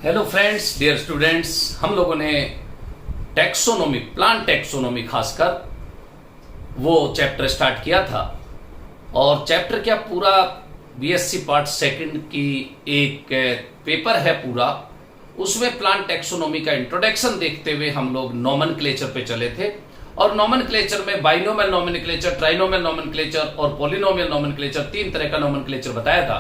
Hello friends, dear students, हम लोगों ने टैक्सोनॉमी, प्लांट टैक्सोनॉमी खासकर वो चैप्टर स्टार्ट किया था। और चैप्टर क्या, पूरा बीएससी पार्ट सेकंड की एक पेपर है पूरा, उसमें प्लांट टैक्सोनॉमी का इंट्रोडक्शन देखते हुए हम लोग नोमेनक्लेचर पे चले थे। और नोमेनक्लेचर में बाइनोमियल नोमेनक्लेचर, ट्राइनोमियल नोमेनक्लेचर और पॉलिनोमियल नोमेनक्लेचर, 3 तरह का नोमेनक्लेचर बताया था।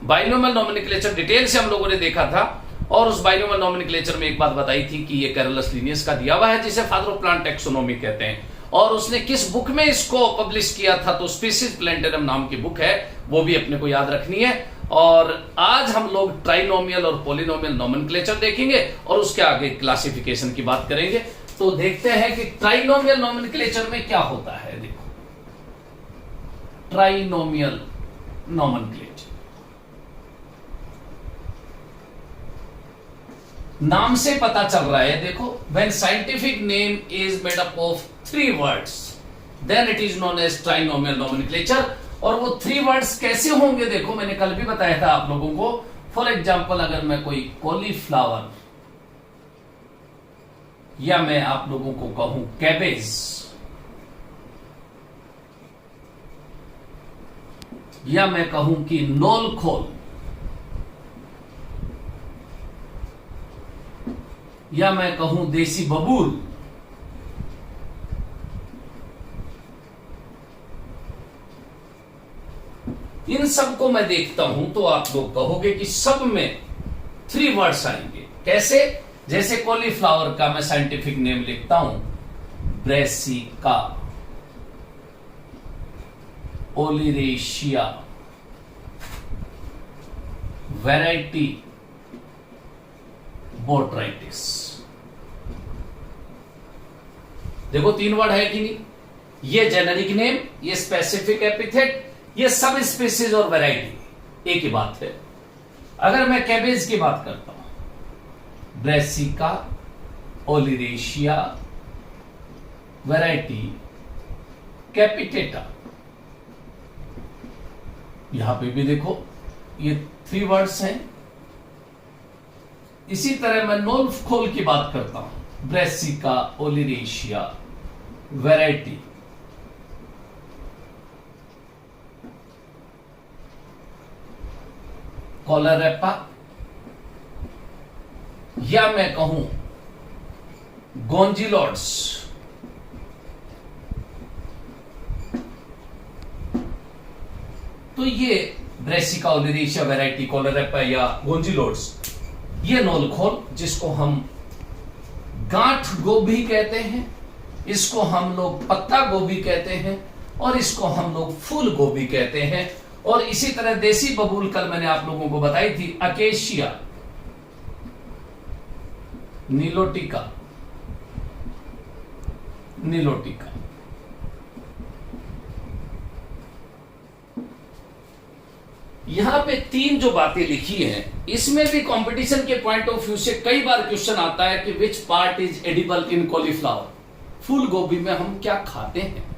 बाइनोमियल नोमेनक्लेचर डिटेल से हम लोगों ने देखा था और उस बाइनोमियल नोमेनक्लेचर में एक बात बताई थी कि ये कैरोलस लिनियस का दिया हुआ है, जिसे फादर ऑफ प्लांट टैक्सोनॉमी कहते हैं। और उसने किस बुक में इसको पब्लिश किया था, तो स्पीसीज प्लांटेरम नाम की बुक है, वो भी अपने को याद रखनी है। और आज हम लोग ट्राइनोमियल और पॉलिनोमियल नोमेनक्लेचर देखेंगे और उसके आगे क्लासिफिकेशन की बात करेंगे। तो देखते हैं कि ट्राइनोमियल नोमेनक्लेचर में क्या होता है। देखो, ट्राइनोमियल नोमेनक्लेचर नाम से पता चल रहा है। देखो, when scientific name is made up of 3 words then it is known as trinomial nomenclature. और वो 3 वर्ड्स कैसे होंगे, देखो मैंने कल भी बताया था आप लोगों को। फॉर एग्जांपल, अगर मैं कोई कॉलीफ्लावर या मैं आप लोगों को कहूं कैबेज, या मैं कहूं कि नोलखोल, या मैं कहूं देसी बबूल, इन सब को मैं देखता हूं तो आप लोग कहोगे कि सब में 3 वर्ड्स आएंगे। कैसे? जैसे कॉलीफ्लावर का मैं साइंटिफिक नेम लिखता हूं ब्रेसिका ओलिरेशिया, वैरायटी बोट्राइटिस। देखो 3 वर्ड है कि नहीं? ये जेनेरिक नेम, ये स्पेसिफिक एपिथेट, ये सब स्पीसीज और वैरायटी एक ही बात है। अगर मैं कैबेज की बात करता हूं, ब्रेसिका ओलिरेशिया, वैरायटी कैपिटेटा, यहां पे भी देखो ये 3 वर्ड्स हैं। इसी तरह मैं नोलखोल की बात करता हूं, ब्रेसिका ओलिरेशिया, वैरायटी कॉलरेपा, या मैं कहूं गोंजिलोड्स, तो ये ब्रेसिका ओलिरेशिया, वैरायटी कॉलरेपा या गोंजिलोड्स, ये नोलखोल, जिसको हम गांठ गोभी कहते हैं, इसको हम लोग पत्ता गोभी कहते हैं, और इसको हम लोग फूल गोभी कहते हैं। और इसी तरह देसी बबूल कल मैंने आप लोगों को बताई थी, अकेशिया नीलोटिका, नीलोटिका। यहां पे 3 जो बातें लिखी हैं, इसमें भी कंपटीशन के पॉइंट ऑफ व्यू से कई बार क्वेश्चन आता है कि which part is edible in cauliflower, फूल गोभी में हम क्या खाते हैं।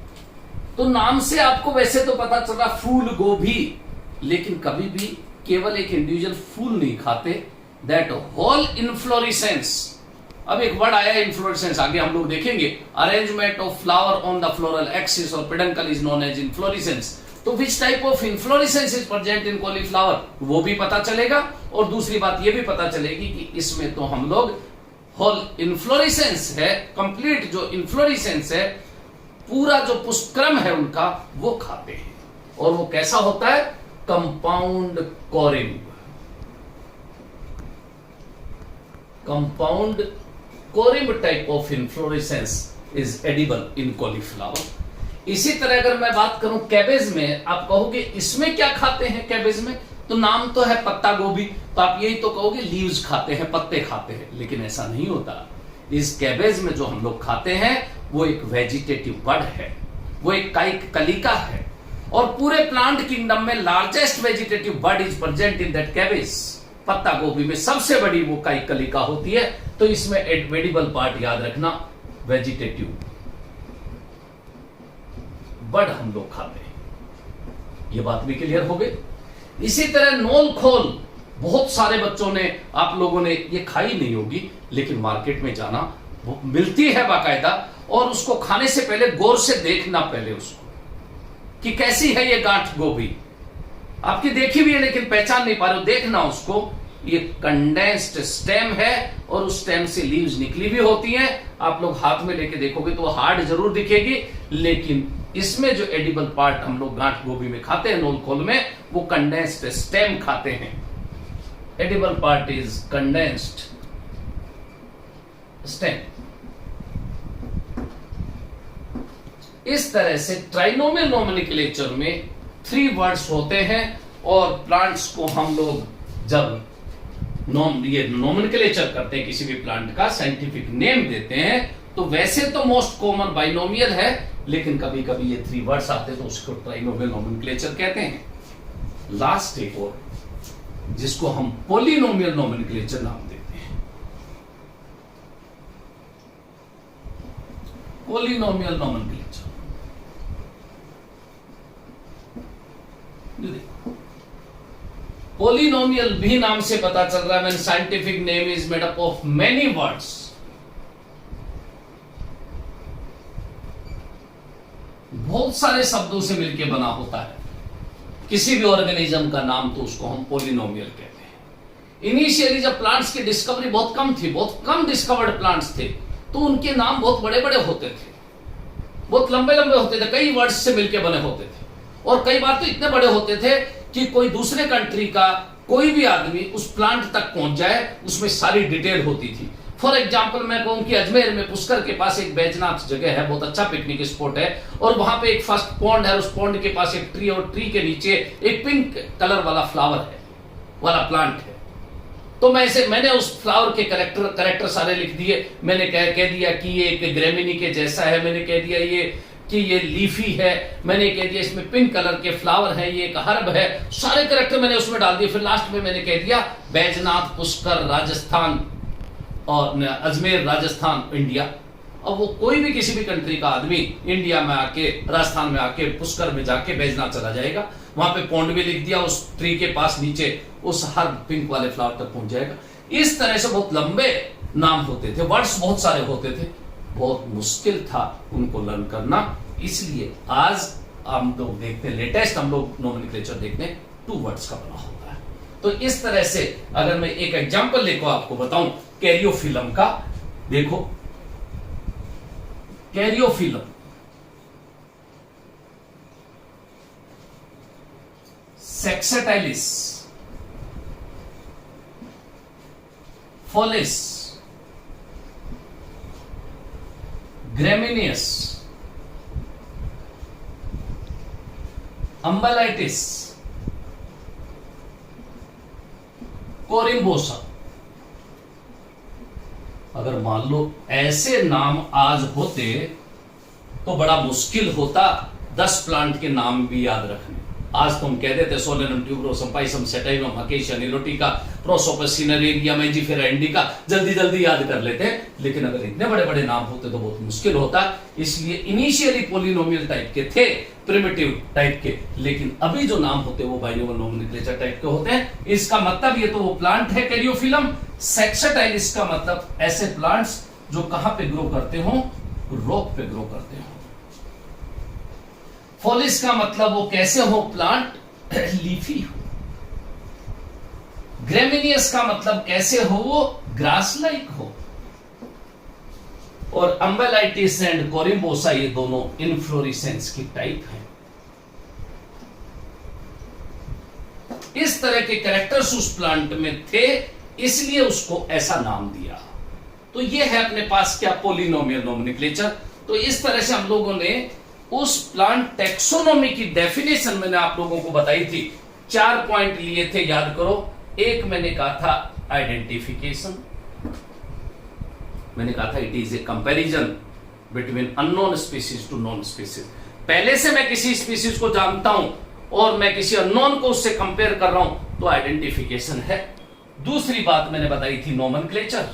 तो नाम से आपको वैसे तो पता चल रहा फूल गोभी, लेकिन कभी भी केवल एक इंडिविजुअल फूल नहीं खाते, दैट होल इन्फ्लोरेसेंस। अब एक वर्ड आया इन्फ्लोरेसेंस, आगे हम लोग देखेंगे। Arrangement of flower on the floral axis और peduncle is known as inflorescence. तो which type of inflorescence is present in cauliflower, वो भी पता चलेगा। और दूसरी बात ये भी पता चलेगी कि इसमें तो हम लोग होल इन्फ्लोरेसेंस है, कंप्लीट जो इन्फ्लोरेसेंस है, पूरा जो पुष्पक्रम है उनका, वो खाते हैं। और वो कैसा होता है? Compound कोरिम्ब, compound कोरिम्ब type of inflorescence is edible in cauliflower. इसी तरह अगर मैं बात करूं कैबेज में, आप कहोगे इसमें क्या खाते हैं कैबेज में? तो नाम तो है पत्ता गोभी, तो आप यही तो कहोगे लीव्स खाते हैं, पत्ते खाते हैं, लेकिन ऐसा नहीं होता। इस कैबेज में जो हम लोग खाते हैं वो एक वेजिटेटिव बड है, वो एक कायिक कलिका है। और पूरे प्लांट किंगडम में largest vegetative bud is present in that cabbage. पत्ता गोभी में सबसे बड़ी वो कायिक कलिका होती है। तो इसमें एडिबल पार्ट याद रखना, वेजिटेटिव बड हम लोग खाते हैं। ये बात भी क्लियर हो गई। इसी तरह नोलखोल बहुत सारे बच्चों ने, आप लोगों ने ये खाई नहीं होगी, लेकिन मार्केट में जाना, वो मिलती है बाकायदा, और उसको खाने से पहले गौर से देखना पहले उसको कि कैसी है ये गांठ गोभी। आपकी देखी भी है लेकिन पहचान नहीं पा रहे हो, देखना उसको। ये कंडेंस्ड स्टेम है और उस स्टेम से लीव्स निकली भी होती हैं। आप लोग हाथ में लेके देखोगे तो वो हार्ड जरूर दिखेगी, लेकिन इसमें जो एडिबल पार्ट हम लोग गांठ गोभी में खाते हैं, नोल खोल में, वो कंडेंस्ड स्टेम खाते हैं। Edible part is condensed stem. इस तरह से ट्राइनोमियल नोमेनक्लेचर में 3 वर्ड्स होते हैं, और प्लांट्स को हम लोग जब ये नोमेनक्लेचर करते हैं, किसी भी प्लांट का साइंटिफिक नेम देते हैं, तो वैसे तो मोस्ट कॉमन बाइनोमियल है, लेकिन कभी कभी ये 3 वर्ड्स आते हैं तो उसको ट्राइनोमियल नोमेनक्लेचर कहते हैं। लास्ट एक और, जिसको हम पॉलिनोमियल नोमेनक्लेचर नाम देते हैं। पॉलिनोमियल नोमेनक्लेचर, पॉलिनोमियल भी नाम से पता चल रहा है, when scientific name is made up of many words. बहुत सारे शब्दों से मिलकर बना होता है किसी भी ऑर्गेनिज्म का नाम, तो उसको हम पॉलिनोमियल कहते हैं। इनिशियली जब प्लांट्स की डिस्कवरी बहुत कम थी, बहुत कम डिस्कवर्ड प्लांट्स थे, तो उनके नाम बहुत बड़े बड़े होते थे, बहुत लंबे लंबे होते थे, कई वर्ड्स से मिलकर बने होते थे, और कई बार तो इतने बड़े होते थे कि कोई दूसरे कंट्री का कोई भी आदमी उस प्लांट तक पहुंच जाए, उसमें सारी डिटेल होती थी। फॉर एग्जाम्पल मैं कहूं कि अजमेर में पुष्कर के पास एक बैजनाथ जगह है, बहुत अच्छा पिकनिक स्पॉट है, और वहां पे एक फर्स्ट पॉन्ड है, उस पॉन्ड के पास एक ट्री, और ट्री के नीचे एक पिंक कलर वाला फ्लावर है, वाला प्लांट है। तो मैंने उस फ्लावर के करेक्टर सारे लिख दिए। मैंने कह दिया कि ये एक ग्रेमिनी के जैसा है, मैंने कह दिया ये लीफी है, मैंने कह दिया इसमें पिंक कलर के फ्लावर है, ये एक हर्ब है, सारे करेक्टर मैंने उसमें डाल दिए। फिर लास्ट में मैंने कह दिया बैजनाथ, पुष्कर, राजस्थान, और अजमेर, राजस्थान, इंडिया। अब वो कोई भी किसी भी कंट्री का आदमी इंडिया में आके, राजस्थान में आके, पुष्कर में जाके बैजनाथ चला जाएगा, वहां पे पॉन्ड भी लिख दिया, उस ट्री के पास नीचे उस हर्ब पिंक वाले फ्लावर तक पहुंच जाएगा। इस तरह से बहुत लंबे नाम होते थे, वर्ड्स बहुत सारे होते थे, बहुत मुश्किल था उनको लर्न करना। इसलिए आज हम लोग देखते हैं, लेटेस्ट हम लोग नोमेनक्लेचर देखते हैं 2 वर्ड्स का बना होता है। तो इस तरह से अगर मैं एक एग्जांपल लेकर आपको बताऊं कैरियोफिलम का, देखो कैरियोफिलम, सेक्सटाइलिस, फोलिस, ग्रेमिनियस, अम्बलाइटिस, कोरिम्बोसा। अगर मान लो ऐसे नाम आज होते तो बड़ा मुश्किल होता 10 प्लांट के नाम भी याद रखने। आज तो हम कह देते solanum, tuberosum, pisum, sativum, acacia, nilotica, prosopis, cineraria, mangifera indica जल्दी जल्दी याद कर लेते हैं, लेकिन अगर इतने बड़े बड़े नाम होते तो बहुत मुश्किल होता। इसलिए इनिशियली पॉलिनोमियल टाइप के थे, प्रिमिटिव टाइप के, लेकिन अभी जो नाम होते हैं वो बाइनोमियल नोमेनक्लेचर टाइप के होते हैं। इसका मतलब ये तो वो प्लांट है कैरियोफिलम। सेक्सटाइलिस का मतलब ऐसे प्लांट्स जो कहां पे ग्रो करते हो, रॉक पे ग्रो करते हो। फॉलिस का मतलब वो कैसे हो, प्लांट लीफी हो। ग्रेमिनियस का मतलब कैसे हो, वो ग्रास लाइक हो। और अम्बेलाइटिस एंड कोरिम्बोसा ये दोनों इनफ्लोरेसेंस की टाइप हैं। इस तरह के कैरेक्टर्स उस प्लांट में थे, इसलिए उसको ऐसा नाम दिया। तो ये है अपने पास क्या, पॉलिनोमियल नोमेनक्लेचर। तो इस तरह से हम लोगों ने उस प्लांट टेक्सोनोमी की डेफिनेशन मैंने आप लोगों को बताई थी। 4 पॉइंट लिए थे, याद करो। एक मैंने कहा था आइडेंटिफिकेशन, मैंने कहा था it is a comparison between unknown species to known species. पहले से मैं किसी स्पीसीज को जानता हूं और मैं किसी अननोन को उससे कंपेयर कर रहा हूं, तो आइडेंटिफिकेशन है। दूसरी बात मैंने बताई थी nomenclature.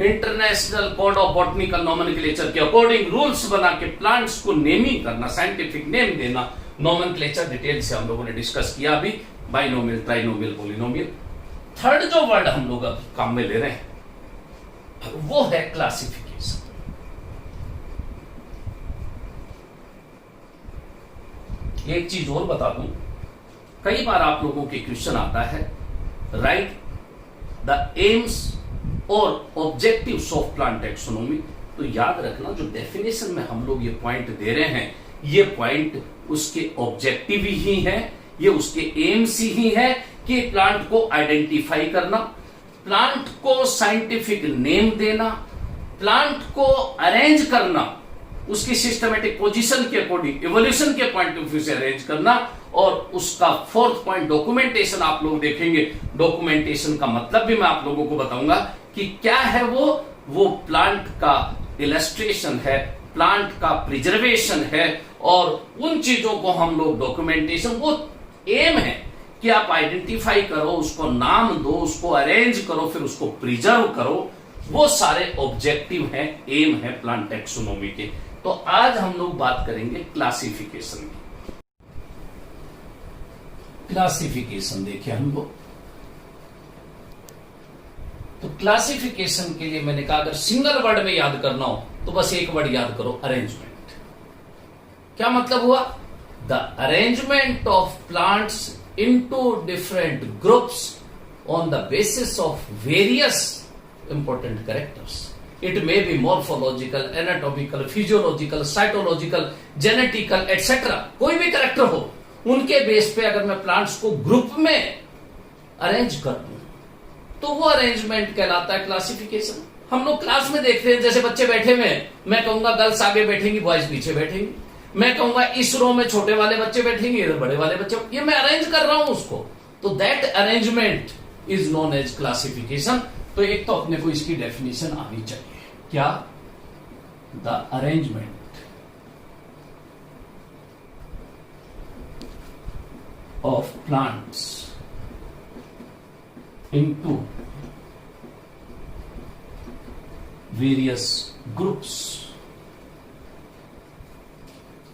International code of botanical nomenclature के अकॉर्डिंग रूल्स बना के प्लांट्स को नेमिंग करना, साइंटिफिक नेम देना, नोमेनक्लेचर डिटेल से हम लोगों ने डिस्कस किया अभी, बाइनोमियल, ट्राइनोमियल, पॉलिनोमियल। थर्ड जो वर्ड हम लोग अब काम में ले रहे हैं वो है क्लासिफिकेशन। एक चीज और बता दूं, कई बार आप लोगों के क्वेश्चन आता है, राइट द एम्स और ऑब्जेक्टिव्स ऑफ प्लांट टैक्सोनॉमी। तो याद रखना, जो डेफिनेशन में हम लोग ये पॉइंट दे रहे हैं, ये पॉइंट उसके ऑब्जेक्टिव ही है, ये उसके एम्स ही है कि प्लांट को आइडेंटिफाई करना, प्लांट को साइंटिफिक नेम देना, प्लांट को अरेंज करना, उसकी सिस्टमेटिक पोजीशन के अकॉर्डिंग इवोल्यूशन के पॉइंट ऑफ व्यू से अरेंज करना, और उसका फोर्थ पॉइंट डॉक्यूमेंटेशन आप लोग देखेंगे। डॉक्यूमेंटेशन का मतलब भी मैं आप लोगों को बताऊंगा कि क्या है वो प्लांट का इलस्ट्रेशन है, प्लांट का प्रिजर्वेशन है, और उन चीजों को हम लोग डॉक्यूमेंटेशन, वो एम है कि आप आइडेंटिफाई करो, उसको नाम दो, उसको अरेंज करो, फिर उसको प्रिजर्व करो। वो सारे ऑब्जेक्टिव हैं, एम है प्लांट टैक्सोनॉमी के। तो आज हम लोग बात करेंगे क्लासिफिकेशन की। क्लासिफिकेशन देखिए हम लोग, तो क्लासिफिकेशन के लिए मैंने कहा अगर सिंगल वर्ड में याद करना हो तो बस एक वर्ड याद करो, अरेंजमेंट। क्या मतलब हुआ? The arrangement of plants into different groups on the basis of various important characters. It may be morphological, anatomical, physiological, cytological, genetical etcetera, कोई भी कैरेक्टर हो, उनके बेस पे अगर मैं प्लांट्स को ग्रुप में अरेंज कर दूं तो वो अरेंजमेंट कहलाता है क्लासिफिकेशन। हम लोग क्लास में देखते हैं, जैसे बच्चे बैठे हुए हैं, मैं कहूंगा गर्ल्स आगे बैठेंगी, बॉयज पीछे बैठेंगे, मैं कहूंगा इस रो में छोटे वाले बच्चे बैठेंगे, इधर बड़े वाले बच्चे, ये मैं अरेंज कर रहा हूं उसको, तो that arrangement is known as classification. तो एक तो अपने को इसकी डेफिनेशन आनी चाहिए, क्या? The arrangement of plants into various groups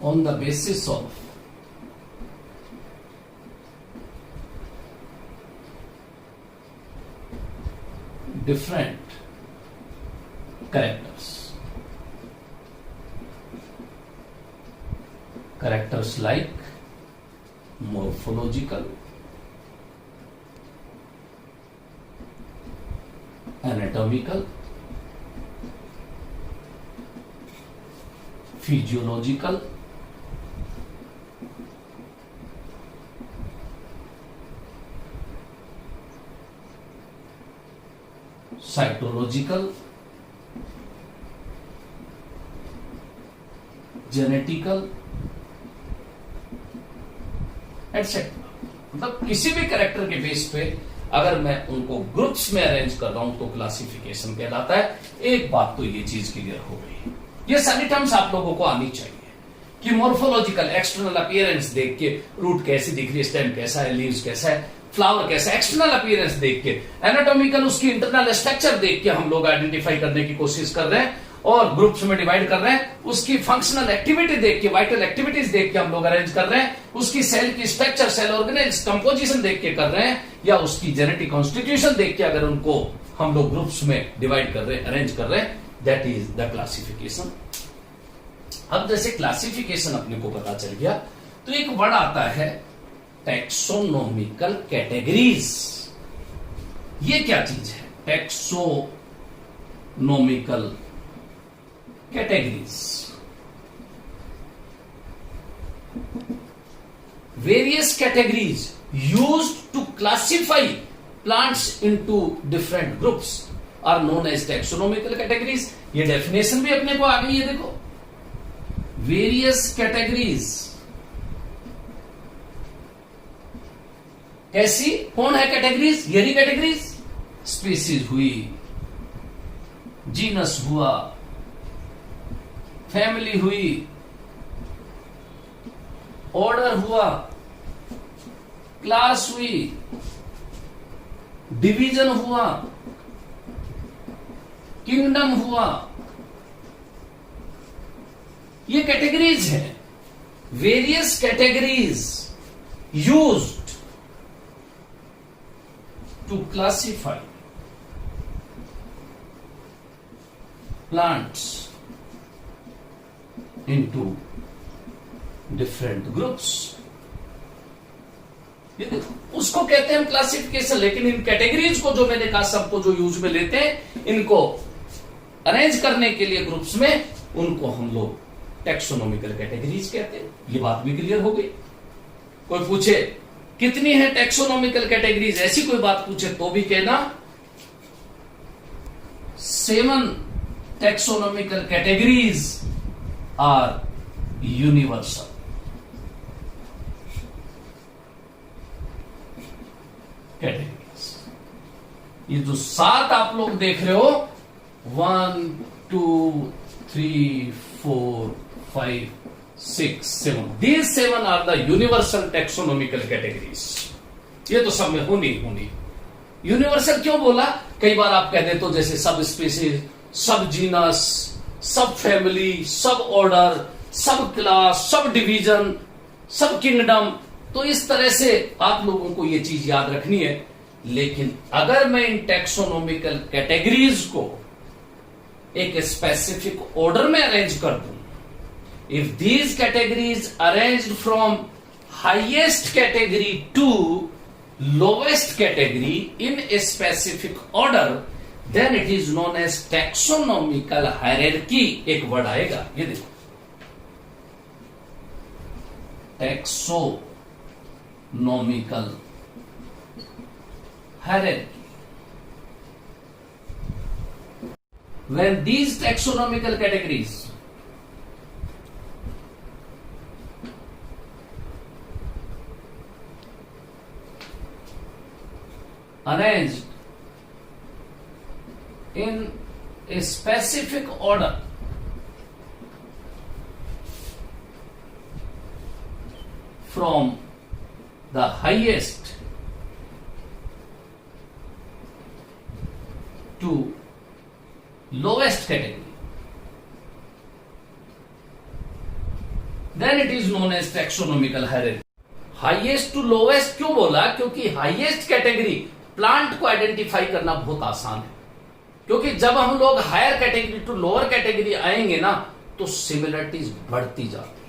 on the basis of different characters like morphological, anatomical, physiological, cytological, genetical etcetera. मतलब किसी भी कैरेक्टर के बेस पे अगर मैं उनको ग्रुप्स में अरेंज कर रहा हूं तो क्लासिफिकेशन कहलाता है। एक बात तो ये चीज क्लियर हो गई, ये सारी टर्म्स आप लोगों को आनी चाहिए कि मॉर्फोलॉजिकल एक्सटर्नल अपीयरेंस देख के, रूट कैसी दिख रही है, स्टेम कैसा है, लीव्स कैसा है, फ्लावर कैसा है, एक्सटर्नल अपीयरेंस देख के, एनाटॉमिकल उसकी इंटरनल स्ट्रक्चर देख के हम लोग आइडेंटिफाई करने की कोशिश कर रहे हैं और ग्रुप्स में डिवाइड कर रहे हैं। उसकी फंक्शनल एक्टिविटी देख के, वाइटल एक्टिविटीज देख के हम लोग अरेंज कर रहे हैं। उसकी सेल की स्ट्रक्चर, सेल ऑर्गेनेल्स, कंपोजिशन देख के कर रहे हैं, या उसकी जेनेटिक कॉन्स्टिट्यूशन देख के अगर उनको हम लोग ग्रुप्स में डिवाइड कर रहे हैं, अरेंज कर रहे हैं, दैट इज द क्लासिफिकेशन। अब जैसे क्लासिफिकेशन अपने को पता चल गया तो एक वर्ड आता है टैक्सोनॉमिकल कैटेगरीज। ये क्या चीज है? Taxonomical categories, various categories used to classify plants into different groups are known as taxonomical categories। ये डेफिनेशन भी अपने को आ गई है, देखो, various categories कैसी, कौन है कैटेगरीज? यही कैटेगरीज, स्पीसीज हुई, जीनस हुआ, फैमिली हुई, ऑर्डर हुआ, क्लास हुई, डिवीजन हुआ, किंगडम हुआ, ये कैटेगरीज है। Various categories used to classify plants into different groups। उसको कहते हैं हम क्लासिफिकेशन, लेकिन इन कैटेगरीज को जो मैंने कहा सबको जो यूज में लेते हैं, इनको अरेंज करने के लिए ग्रुप्स में, उनको हम लोग टेक्सोनॉमिकल कैटेगरीज कहते हैं। ये बात भी क्लियर हो गई। कोई पूछे कितनी है टेक्सोनॉमिकल कैटेगरीज, ऐसी कोई बात पूछे तो भी कहना 7 taxonomical categories are universal। Categories, ये जो 7 आप लोग देख रहे हो, 1 2 3 4 5 6 7, these 7 are the universal taxonomical categories। ये तो सब में होनी होनी। यूनिवर्सल क्यों बोला? कई बार आप कह देते हो जैसे सब स्पीसीज, सब जीनस, सब फैमिली, सब ऑर्डर, सब क्लास, सब डिवीजन, सब किंगडम, तो इस तरह से आप लोगों को ये चीज याद रखनी है। लेकिन अगर मैं इन टेक्सोनॉमिकल कैटेगरीज को एक स्पेसिफिक ऑर्डर में अरेंज कर दूं, if these categories arranged from highest category to lowest category in a specific order, then it is known as taxonomical hierarchy। एक वर्ड आएगा, ये देखो, taxonomical hierarchy। when these taxonomical categories arranged in a specific order from the highest to lowest category, then it is known as taxonomical hierarchy। Highest to lowest क्यों बोला? क्योंकि highest category plant को identify करना बहुत आसान है, क्योंकि जब हम लोग higher category to lower category आएंगे ना, तो सिमिलरिटीज बढ़ती जाती है,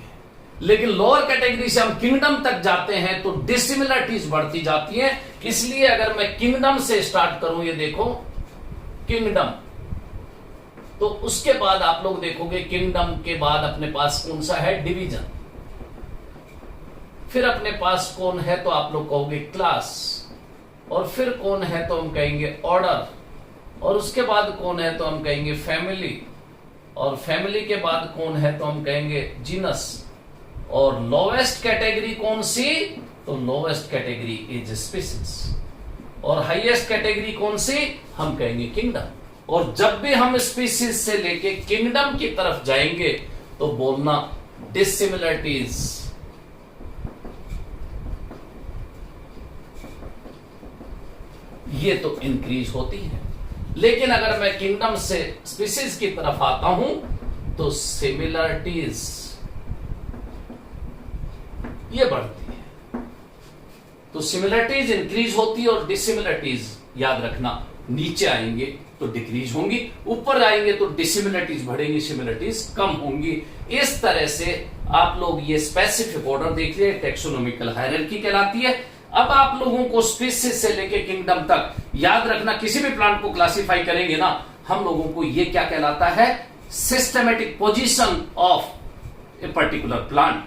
लेकिन लोअर कैटेगरी से हम किंगडम तक जाते हैं तो डिसिमिलरिटीज बढ़ती जाती है। इसलिए अगर मैं किंगडम से स्टार्ट करूं, ये देखो किंगडम, तो उसके बाद आप लोग देखोगे किंगडम के बाद अपने पास कौन सा है? डिवीजन। फिर अपने पास कौन है तो आप लोग कहोगे क्लास, और फिर कौन है तो हम कहेंगे ऑर्डर, और उसके बाद कौन है तो हम कहेंगे फैमिली, और फैमिली के बाद कौन है तो हम कहेंगे जीनस, और लोवेस्ट कैटेगरी कौन सी? तो लोवेस्ट कैटेगरी इज स्पीसीज, और हाईएस्ट कैटेगरी कौन सी? हम कहेंगे किंगडम। और जब भी हम स्पीसीज से लेके किंगडम की तरफ जाएंगे तो बोलना डिसिमिलरिटीज ये तो इंक्रीज होती है, लेकिन अगर मैं किंगडम से स्पीसीज की तरफ आता हूं तो सिमिलरिटीज ये बढ़ती है। तो सिमिलरिटीज इंक्रीज होती है और डिसिमिलरिटीज याद रखना नीचे आएंगे तो डिक्रीज होंगी, ऊपर आएंगे तो डिसिमिलरिटीज बढ़ेंगी, सिमिलरिटीज कम होंगी। इस तरह से आप लोग ये स्पेसिफिक ऑर्डर देख लिए, टेक्सोनोमिकल हायरार्की कहलाती है। अब आप लोगों को स्पीसीज से लेके किंगडम तक याद रखना, किसी भी प्लांट को क्लासिफाई करेंगे ना हम लोगों को, ये क्या कहलाता है? Systematic position of a particular plant.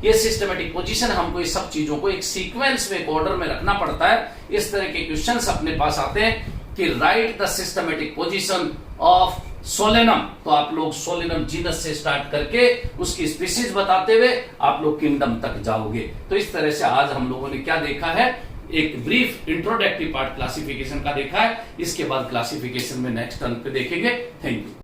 ये सिस्टमेटिक पोजीशन, हमको ये सब चीजों को एक सीक्वेंस में, एक ऑर्डर में रखना पड़ता है। इस तरह के क्वेश्चंस अपने पास आते हैं कि right the systematic position of Solanum, तो आप लोग सोलेनम जीनस से स्टार्ट करके उसकी स्पीसीज बताते हुए आप लोग किंगडम तक जाओगे। तो इस तरह से आज हम लोगों ने क्या देखा है? एक ब्रीफ इंट्रोडक्टरी पार्ट क्लासिफिकेशन का देखा है। इसके बाद क्लासिफिकेशन में नेक्स्ट टर्न पे देखेंगे। Thank you.